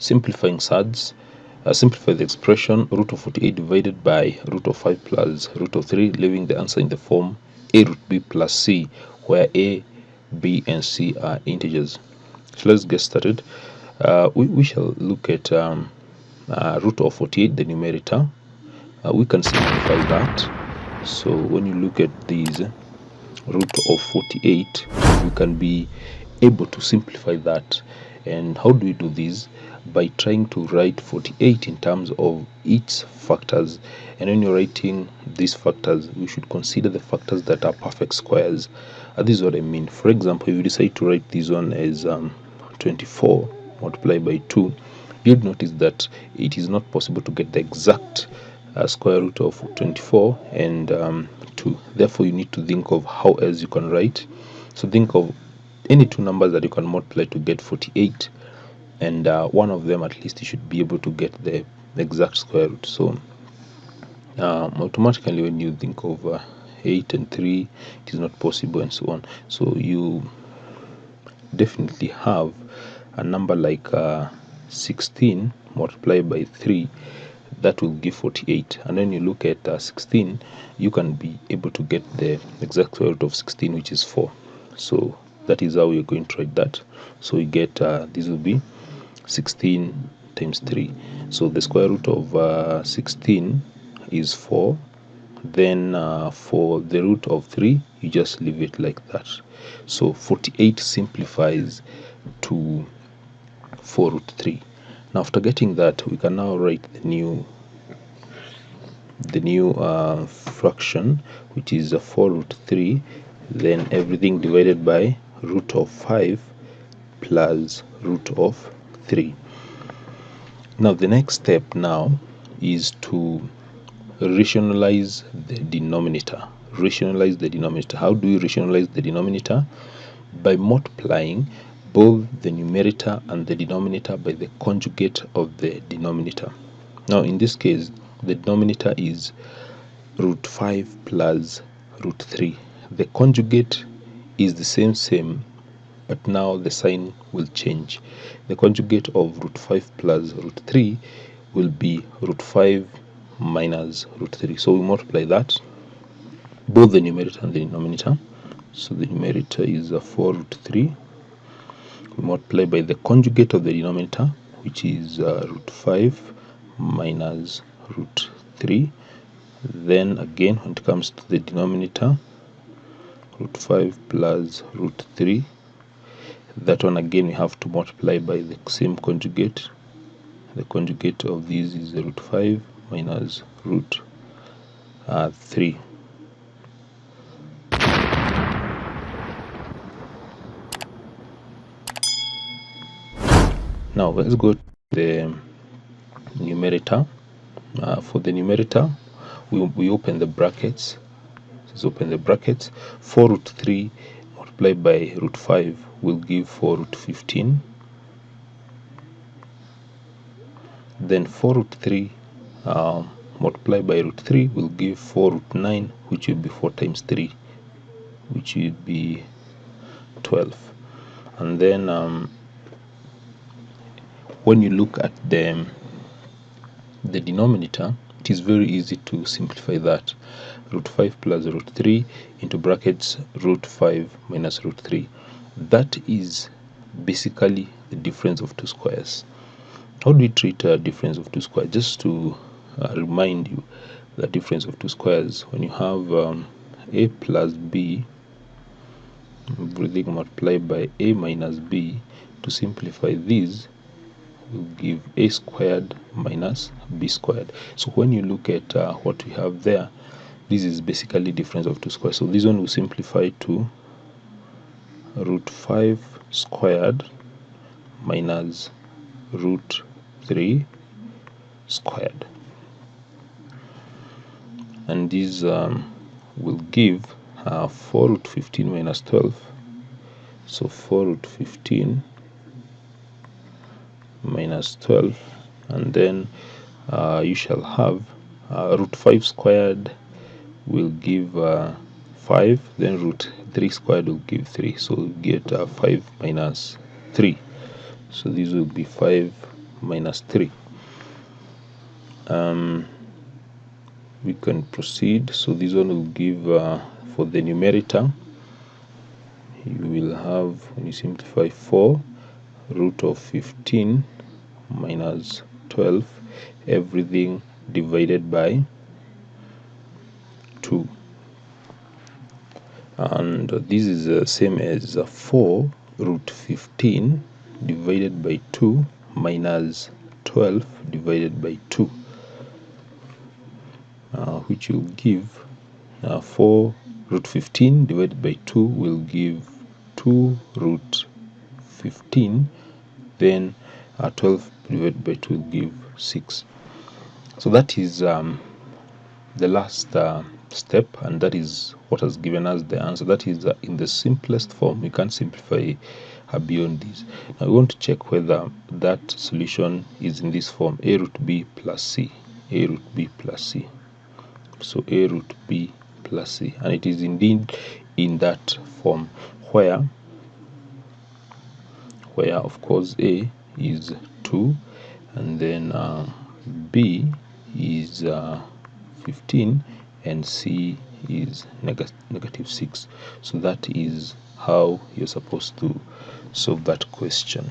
Simplifying Surds. Simplify the expression root of 48 divided by root of 5 plus root of 3, leaving the answer in the form a root b plus c, where a, b, and c are integers. So let's get started. We shall look at root of 48, the numerator. We can simplify that. So when you look at these, root of 48, we can be able to simplify that. And how do we do this? By trying to write 48 in terms of its factors. And when you're writing these factors, we should consider the factors that are perfect squares. This is what I mean. For example, if you decide to write this one as 24 multiplied by 2, you'll notice that it is not possible to get the exact square root of 24 and 2. Therefore, you need to think of how else you can write. So think of any two numbers that you can multiply to get 48, and one of them at least you should be able to get the exact square root. So automatically when you think of 8 and 3, it is not possible, and so on. So you definitely have a number like 16 multiplied by 3, that will give 48. And when you look at 16, you can be able to get the exact square root of 16, which is 4. So that is how you're going to write that. So you get this will be 16 times 3. So the square root of 16 is 4. Then for the root of 3, you just leave it like that. So 48 simplifies to 4 root 3. Now after getting that, we can now write the new fraction, which is 4 root 3, then everything divided by root of 5 plus root of 3. Now the next step now is to rationalize the denominator. Rationalize the denominator. How do you rationalize the denominator? By multiplying both the numerator and the denominator by the conjugate of the denominator. Now in this case, the denominator is root 5 plus root 3. The conjugate is the same, but now the sign will change. The conjugate of root 5 plus root 3 will be root 5 minus root 3. So we multiply that, both the numerator and the denominator. So the numerator is 4 root 3. We multiply by the conjugate of the denominator, which is root 5 minus root 3. Then again, when it comes to the denominator, root 5 plus root 3. That one again we have to multiply by the same conjugate. The conjugate of this is root 5 minus root 3. Now let's go to the numerator. For the numerator, we open the brackets. Let's open the brackets. 4 root 3 multiplied by root 5 will give 4 root 15. Then 4 root 3 multiplied by root 3 will give 4 root 9, which will be 4 times 3, which will be 12. And then when you look at the denominator, it is very easy to simplify that. Root 5 plus root 3 into brackets root 5 minus root 3. That is basically the difference of two squares. How do we treat a difference of two squares? Just to remind you, the difference of two squares, when you have a plus b, everything multiplied by a minus b, to simplify this will give a squared minus b squared. So when you look at what we have there, this is basically difference of two squares. So this one will simplify to root 5 squared minus root 3 squared, and this will give 4 root 15 minus 12. So 4 root 15 minus 12, and then you shall have root 5 squared will give 5, then root 3 squared will give 3. So we get 5 minus 3. So this will be 5 minus 3. We can proceed. So this one will give, for the numerator, you will have, when you simplify, 4 root of 15 minus 12, everything divided by 2. And this is the same as 4 root 15 divided by 2 minus 12 divided by 2, which will give 4 root 15 divided by 2 will give 2 root 15, then 12 divided by 2 will give 6. So that is the last step, and that is what has given us the answer. That is in the simplest form. We can't simplify beyond this. Now we want to check whether that solution is in this form: a root b plus c, a root b plus c. So a root b plus c, and it is indeed in that form, where of course a is 2, and then b is 15, and c is negative 6. So that is how you're supposed to solve that question.